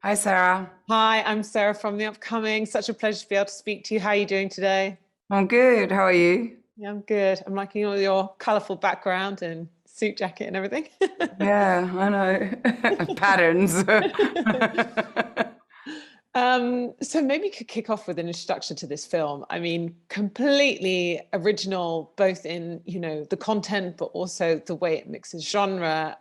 Hi, Sarah. Hi, I'm Sarah from The Upcoming. Such a pleasure to be able to speak to you. How are you doing today? I'm good. How are you? Yeah, I'm good. I'm liking all your colourful background and suit jacket and everything. Yeah, I know. Patterns. So maybe you could kick off with an introduction to this film. I mean, completely original, both in, the content, but also the way it mixes genre.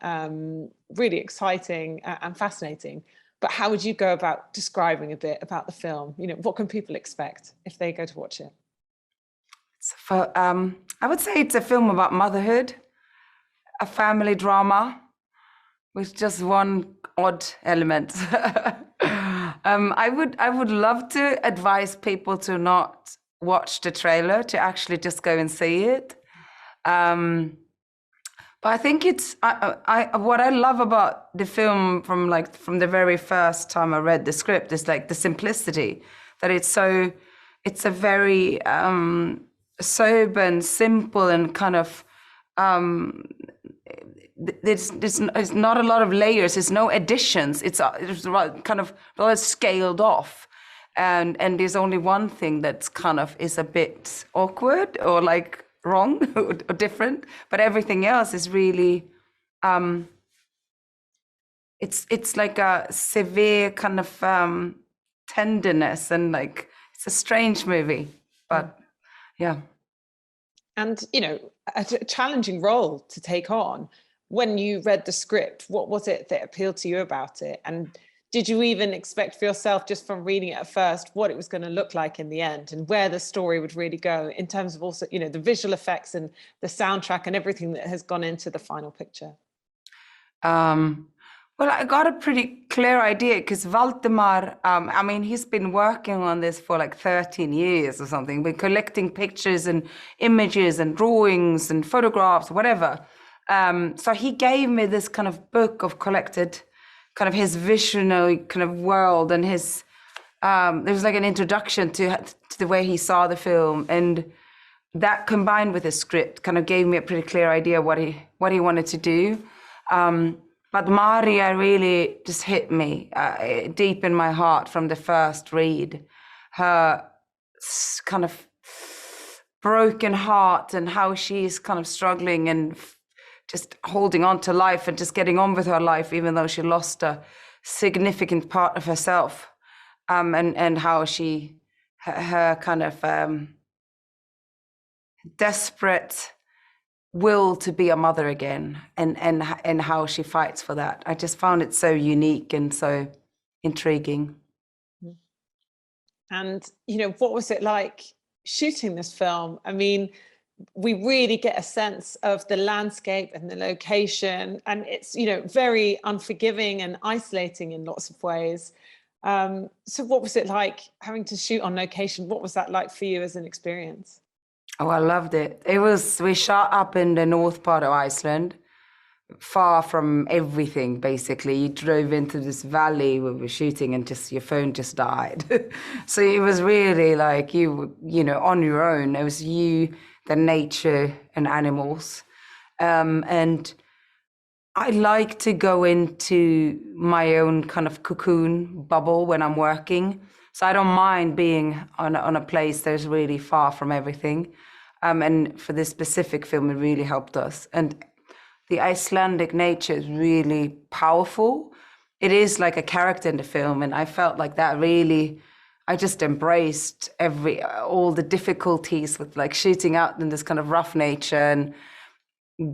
Really exciting and fascinating. But how would you go about describing a bit about the film? What can people expect if they go to watch it? I would say it's a film about motherhood, a family drama with just one odd element. I would love to advise people to not watch the trailer, to actually just go and see it. Um, But I think what I love about the film from the very first time I read the script is like the simplicity that it's a very sober and simple and kind of um, there's not a lot of layers. There's no additions. It's kind of rather scaled off, and there's only one thing that's kind of is a bit awkward or like wrong or different, but everything else is really um it's like a severe kind of tenderness, and like it's a strange movie, Mm. but yeah. And, a challenging role to take on. When you read the script, what was it that appealed to you about it? And did you even expect for yourself, just from reading it at first, what it was going to look like in the end and where the story would really go in terms of also, the visual effects and the soundtrack and everything that has gone into the final picture? um well, I got a pretty clear idea because Valdemar, I mean, he's been working on this for like 13 years or something, been collecting pictures and images and drawings and photographs, whatever. So he gave me this kind of book of collected, kind of his visionary kind of world, and his, there was like an introduction to the way he saw the film. And that combined with his script kind of gave me a pretty clear idea what he wanted to do. But Maria really just hit me deep in my heart from the first read. Her kind of broken heart and how she's kind of struggling and just holding on to life and just getting on with her life, even though she lost a significant part of herself. And how her kind of desperate will to be a mother again, and how she fights for that. I just found it so unique and so intriguing. And, what was it like shooting this film? I mean, we really get a sense of the landscape and the location, and it's, very unforgiving and isolating in lots of ways. So what was it like having to shoot on location? What was that like for you as an experience? Oh, I loved it. We shot up in the north part of Iceland, far from everything, basically. You drove into this valley where we were shooting, and just your phone just died. So it was really like on your own. It was you, the nature, and animals. And I like to go into my own kind of cocoon bubble when I'm working. So I don't mind being on a place that's really far from everything. And for this specific film, it really helped us. And the Icelandic nature is really powerful. It is like a character in the film, and I felt like that really. I just embraced all the difficulties with like shooting out in this kind of rough nature and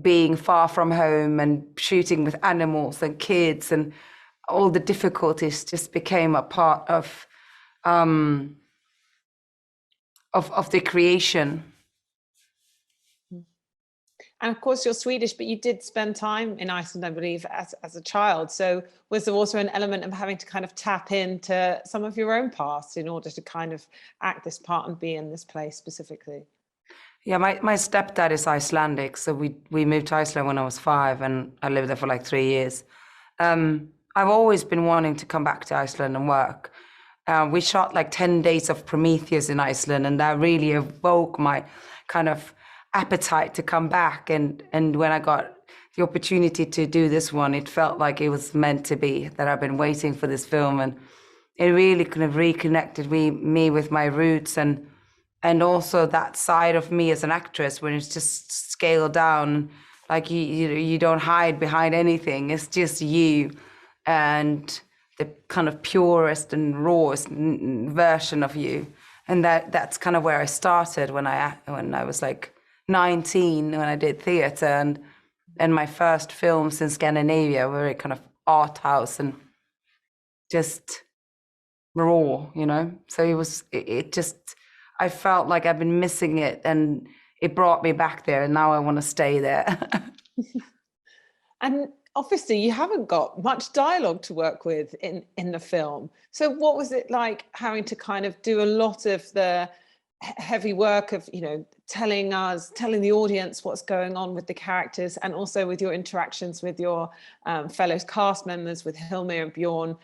being far from home and shooting with animals and kids, and all the difficulties just became a part um, of the creation. And of course, you're Swedish, but you did spend time in Iceland, I believe, as a child. So was there also an element of having to kind of tap into some of your own past in order to kind of act this part and be in this place specifically? Yeah, my stepdad is Icelandic, so we moved to Iceland when I was 5, and I lived there for like 3 years. I've always been wanting to come back to Iceland and work. We shot like 10 days of Prometheus in Iceland, and that really awoke my kind of appetite to come back. And when I got the opportunity to do this one, it felt like it was meant to be, that I've been waiting for this film, and it really kind of reconnected me with my roots, and also that side of me as an actress when it's just scaled down, like you don't hide behind anything. It's just you and the kind of purest and rawest version of you, and that's kind of where I started when I was like 19, when I did theatre, and my first films in Scandinavia were very kind of art house and just raw, you know. So it just, I felt like I've been missing it, and it brought me back there, and now I want to stay there. And obviously you haven't got much dialogue to work with in the film. So what was it like having to kind of do a lot of the heavy work of, you know, telling the audience what's going on with the characters, and also with your interactions with your fellow cast members, with Hilmi and Bjorn?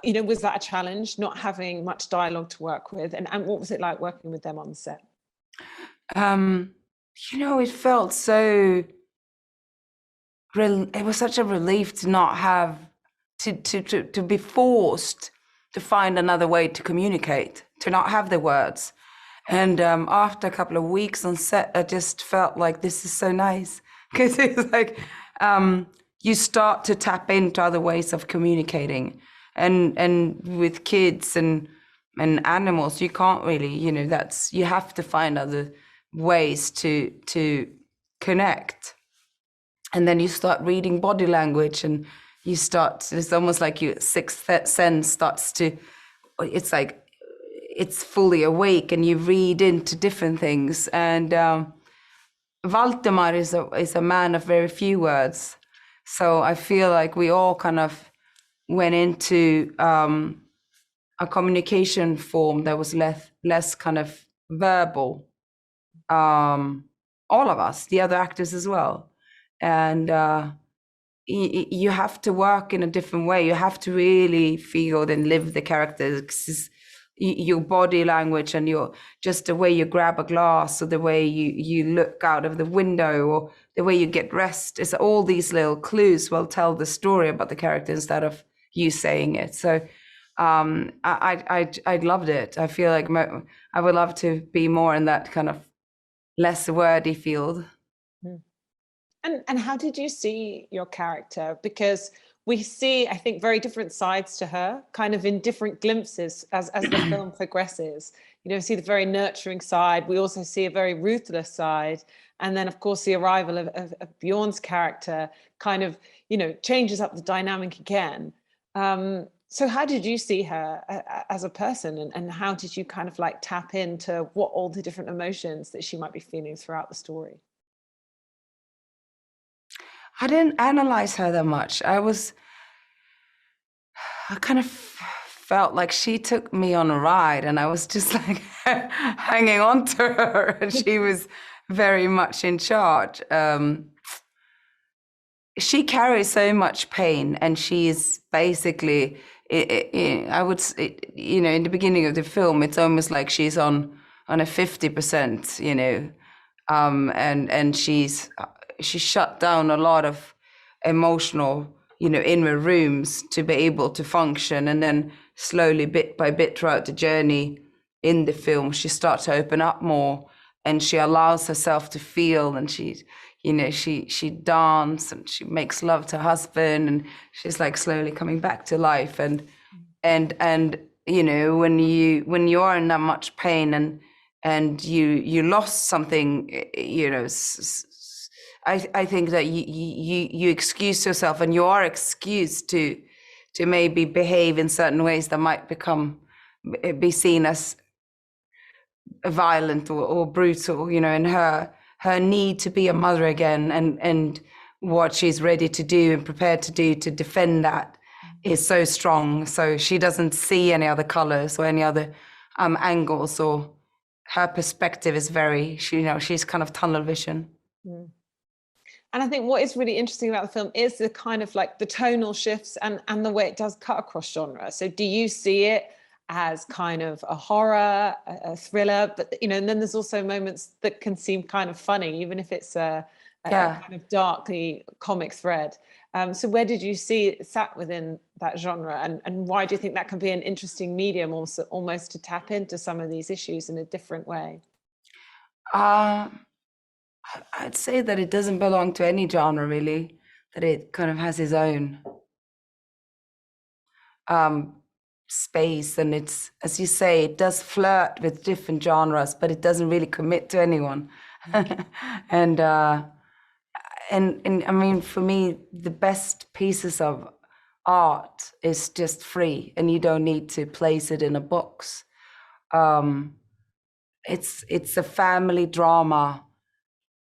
You know, was that a challenge, not having much dialogue to work with? And what was it like working with them on the set? You know, it felt so, it was such a relief to not have to be forced to find another way to communicate, to not have the words. And after a couple of weeks on set, I just felt like this is so nice, because it's like you start to tap into other ways of communicating, and with kids and animals, you can't really, you know, you have to find other ways to connect. And then you start reading body language, and it's almost like your sixth sense starts to, it's like, it's fully awake, and you read into different things. And Valdemar is a man of very few words. So I feel like we all kind of went into a communication form that was less kind of verbal. All of us, the other actors as well. And you have to work in a different way. You have to really feel and live the characters. Your body language and just the way you grab a glass, or the way you look out of the window, or the way you get dressed, is all these little clues will tell the story about the character instead of you saying it. So I loved it. I feel like I would love to be more in that kind of less wordy field. And how did you see your character? Because we see, I think, very different sides to her, kind of in different glimpses as the film progresses. You know, we see the very nurturing side. We also see a very ruthless side. And then, of course, the arrival of Bjorn's character kind of, you know, changes up the dynamic again. So how did you see her as a person? And how did you kind of like tap into what all the different emotions that she might be feeling throughout the story? I didn't analyze her that much. I kind of felt like she took me on a ride, and I was just like hanging on to her, and she was very much in charge. She carries so much pain, and she is basically, I would, you know, in the beginning of the film, it's almost like she's on a 50%, you know, and she shut down a lot of emotional, you know, inner rooms to be able to function. And then slowly, bit by bit, throughout the journey in the film, she starts to open up more, and she allows herself to feel, and she dances, and she makes love to her husband, and she's like slowly coming back to life. And you know, when you are in that much pain, and you lost something, you know, I think that you excuse yourself, and you are excused to maybe behave in certain ways that might be seen as violent or brutal, you know. And her need to be a mother again, and what she's ready to do and prepared to do to defend that is so strong. So she doesn't see any other colors or any other angles, or her perspective is very, she's kind of tunnel vision. Mm. And I think what is really interesting about the film is the kind of like the tonal shifts and the way it does cut across genre. So do you see it as kind of a horror, a thriller, but, you know, and then there's also moments that can seem kind of funny, even if it's a a Yeah. kind of darkly comic thread. So where did you see it sat within that genre, and why do you think that can be an interesting medium also, almost to tap into some of these issues in a different way? Uh, I'd say that it doesn't belong to any genre really, that it kind of has its own space, and it's, as you say, it does flirt with different genres, but it doesn't really commit to anyone. and I mean, for me, the best pieces of art is just free, and you don't need to place it in a box. It's a family drama,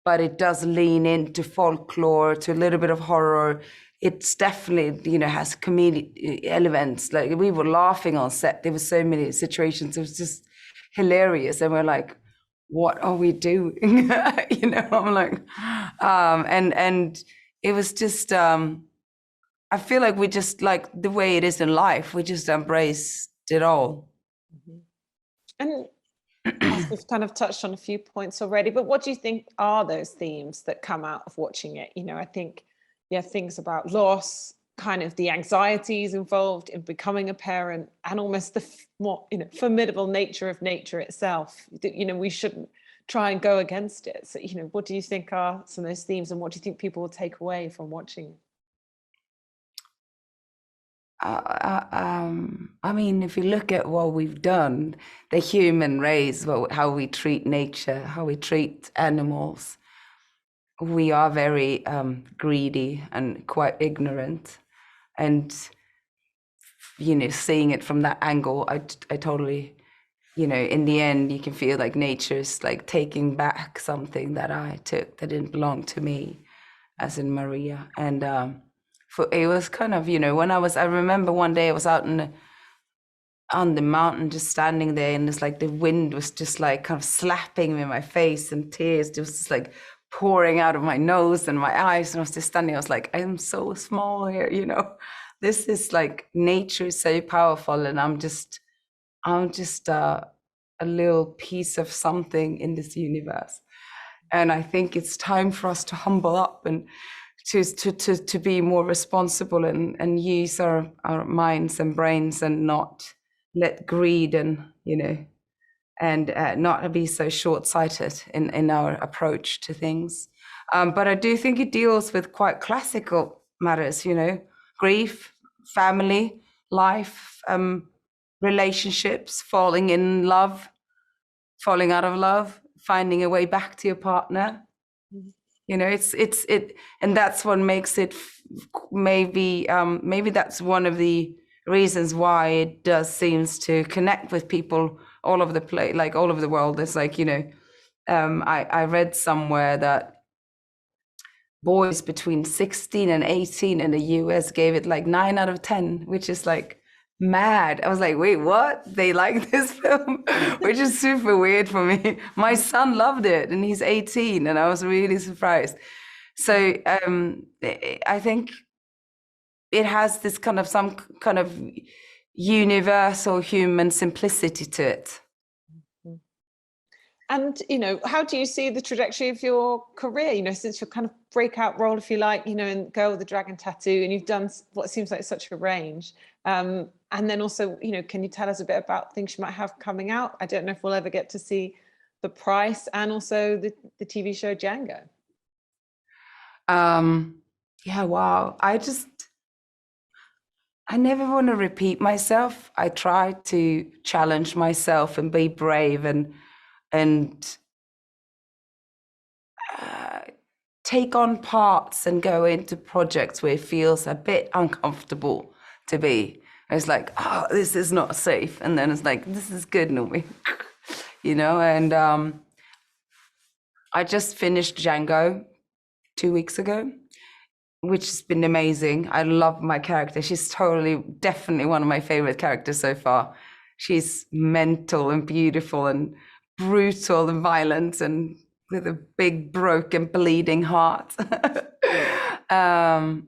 but it does lean into folklore, to a little bit of horror. It's definitely, you know, has comedic elements. Like, we were laughing on set. There were so many situations. It was just hilarious, and we're like, "What are we doing?" You know, I'm like, and it was just. I feel like we just, like the way it is in life, we just embraced it all. And as we've kind of touched on a few points already, but what do you think are those themes that come out of watching it? You know, I think, yeah, things about loss, kind of the anxieties involved in becoming a parent, and almost the more, you know, formidable nature of nature itself. You know, we shouldn't try and go against it. So, you know, what do you think are some of those themes, and what do you think people will take away from watching it? I mean, if you look at what we've done, the human race, how we treat nature, how we treat animals, we are very greedy and quite ignorant. And, you know, seeing it from that angle, I totally, you know, in the end, you can feel like nature's like taking back something that I took that didn't belong to me, as in Maria. And for it was kind of, you know, I remember one day I was out on the mountain, just standing there, and it's like the wind was just like kind of slapping me in my face, and tears just like pouring out of my nose and my eyes. And I was just standing, I was like, I'm so small here, you know. This is like, nature is so powerful, and I'm just a little piece of something in this universe. And I think it's time for us to humble up and to be more responsible, and use our minds and brains, and not let greed and, you know, and not be so short-sighted in our approach to things. But I do think it deals with quite classical matters, you know, grief, family, life, relationships, falling in love, falling out of love, finding a way back to your partner. You know, and that's what makes it maybe that's one of the reasons why it does seems to connect with people all over the place, like all over the world. It's like, you know, I read somewhere that boys between 16 and 18 in the US gave it like 9 out of 10, which is like mad. I was like, wait, what? They like this film? Which is super weird for me. My son loved it, and he's 18, and I was really surprised. So I think it has this kind of, some kind of universal human simplicity to it. And, you know, how do you see the trajectory of your career, you know, since your kind of breakout role, if you like, you know, in Girl with the Dragon Tattoo, and you've done what seems like such a range. And then also, you know, can you tell us a bit about things you might have coming out? I don't know if we'll ever get to see The Price, and also the TV show Django. Yeah, wow. I never want to repeat myself. I try to challenge myself and be brave, and take on parts and go into projects where it feels a bit uncomfortable to be. It's like, oh, this is not safe. And then it's like, this is good, Noomi. You know, and I just finished Django 2 weeks ago, which has been amazing. I love my character. She's definitely one of my favorite characters so far. She's mental and beautiful and brutal and violent, and with a big, broken, bleeding heart. I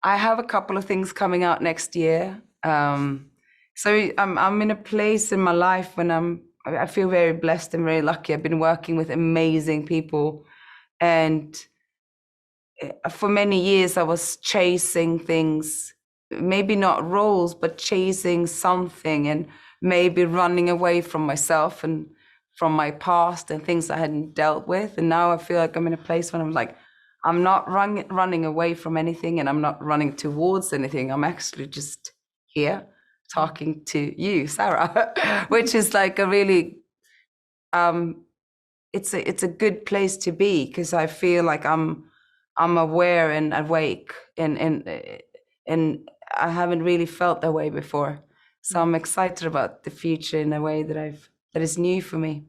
have a couple of things coming out next year. So I'm in a place in my life when I feel very blessed and very lucky. I've been working with amazing people, and for many years I was chasing things, maybe not roles, but chasing something, and maybe running away from myself and from my past and things I hadn't dealt with. And now I feel like I'm in a place when I'm like, I'm not running away from anything, and I'm not running towards anything. I'm actually just here talking to you, Sarah, which is like a really, it's a good place to be, because I feel like I'm aware and awake, and I haven't really felt that way before. So I'm excited about the future in a way that is new for me.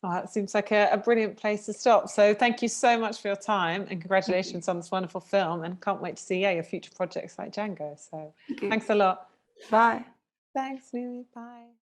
Oh, that seems like a brilliant place to stop. So thank you so much for your time, and congratulations on this wonderful film, and can't wait to see your future projects like Django. So thanks a lot. Bye. Thanks, Noomi. Bye.